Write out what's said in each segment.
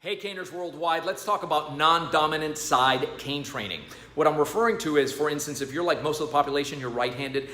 Hey caners worldwide, let's talk about non-dominant side cane training. What I'm referring to is, for instance, if you're like most of the population, you're right-handed,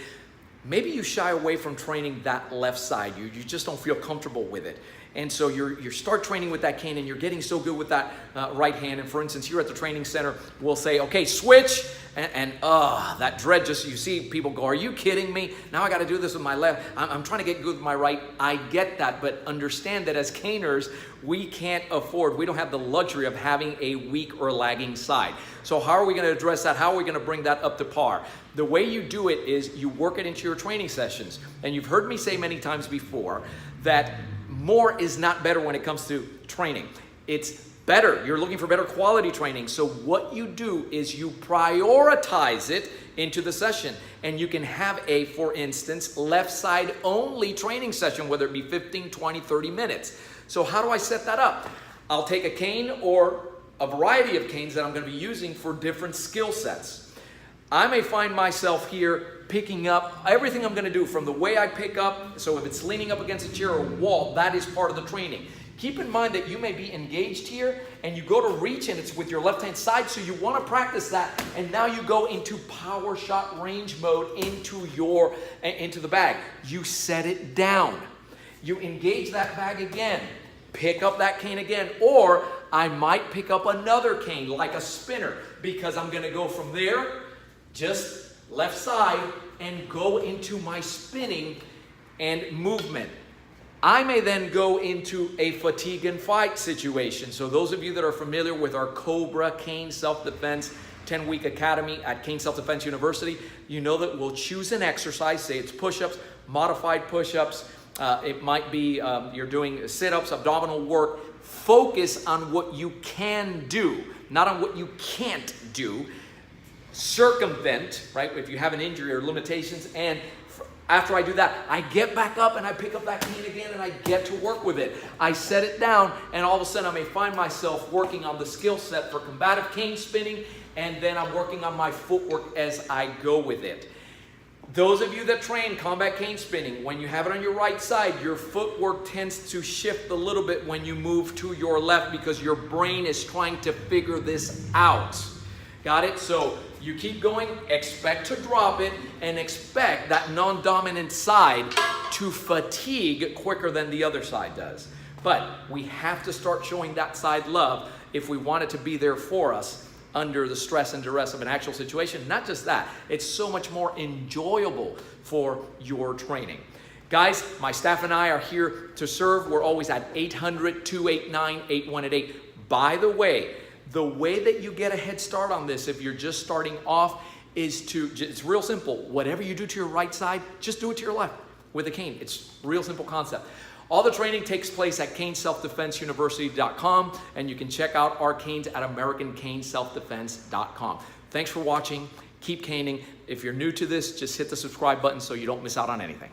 maybe you shy away from training that left side. You just don't feel comfortable with it. And so you start training with that cane and you're getting so good with that right hand. And for instance, here at the training center, we'll say, okay, switch. And that dread you see people go, are you kidding me? Now I got to do this with my left. I'm trying to get good with my right. I get that, but understand that as caners, we can't afford, we don't have the luxury of having a weak or lagging side. So how are we going to address that? How are we going to bring that up to par? The way you do it is you work it into your training sessions. And you've heard me say many times before that more is not better when it comes to training. It's better. You're looking for better quality training. So what you do is you prioritize it into the session. And you can have a, for instance, left side only training session, whether it be 15, 20, 30 minutes. So how do I set that up? I'll take a cane or a variety of canes that I'm going to be using for different skill sets. I may find myself here picking up everything I'm going to do from the way I pick up. So if it's leaning up against a chair or a wall, that is part of the training. Keep in mind that you may be engaged here and you go to reach and it's with your left hand side, so you want to practice that, and now you go into power shot range mode into the bag. You set it down. You engage that bag again, pick up that cane again, or I might pick up another cane like a spinner, because I'm going to go from there, just left side, and go into my spinning and movement. I may then go into a fatigue and fight situation. So those of you that are familiar with our Cobra Cane Self-Defense 10-week academy at Cane Self-Defense University, you know that we'll choose an exercise, say it's push-ups, modified push-ups, it might be you're doing sit-ups, abdominal work. Focus on what you can do, not on what you can't do. Circumvent, right, if you have an injury or limitations, and after I do that, I get back up and I pick up that cane again and I get to work with it. I set it down, and all of a sudden I may find myself working on the skill set for combative cane spinning, and then I'm working on my footwork as I go with it. Those of you that train combat cane spinning, when you have it on your right side, your footwork tends to shift a little bit when you move to your left, because your brain is trying to figure this out. Got it? So you keep going, expect to drop it, and expect that non-dominant side to fatigue quicker than the other side does. But we have to start showing that side love if we want it to be there for us under the stress and duress of an actual situation. Not just that, it's so much more enjoyable for your training. Guys, my staff and I are here to serve. We're always at 800-289-8188. By the way that you get a head start on this, if you're just starting off, is it's real simple. Whatever you do to your right side, just do it to your left with a cane. It's a real simple concept. All the training takes place at CaneSelfDefenseUniversity.com, and you can check out our canes at AmericanCaneSelfDefense.com. Thanks for watching. Keep caning. If you're new to this, just hit the subscribe button so you don't miss out on anything.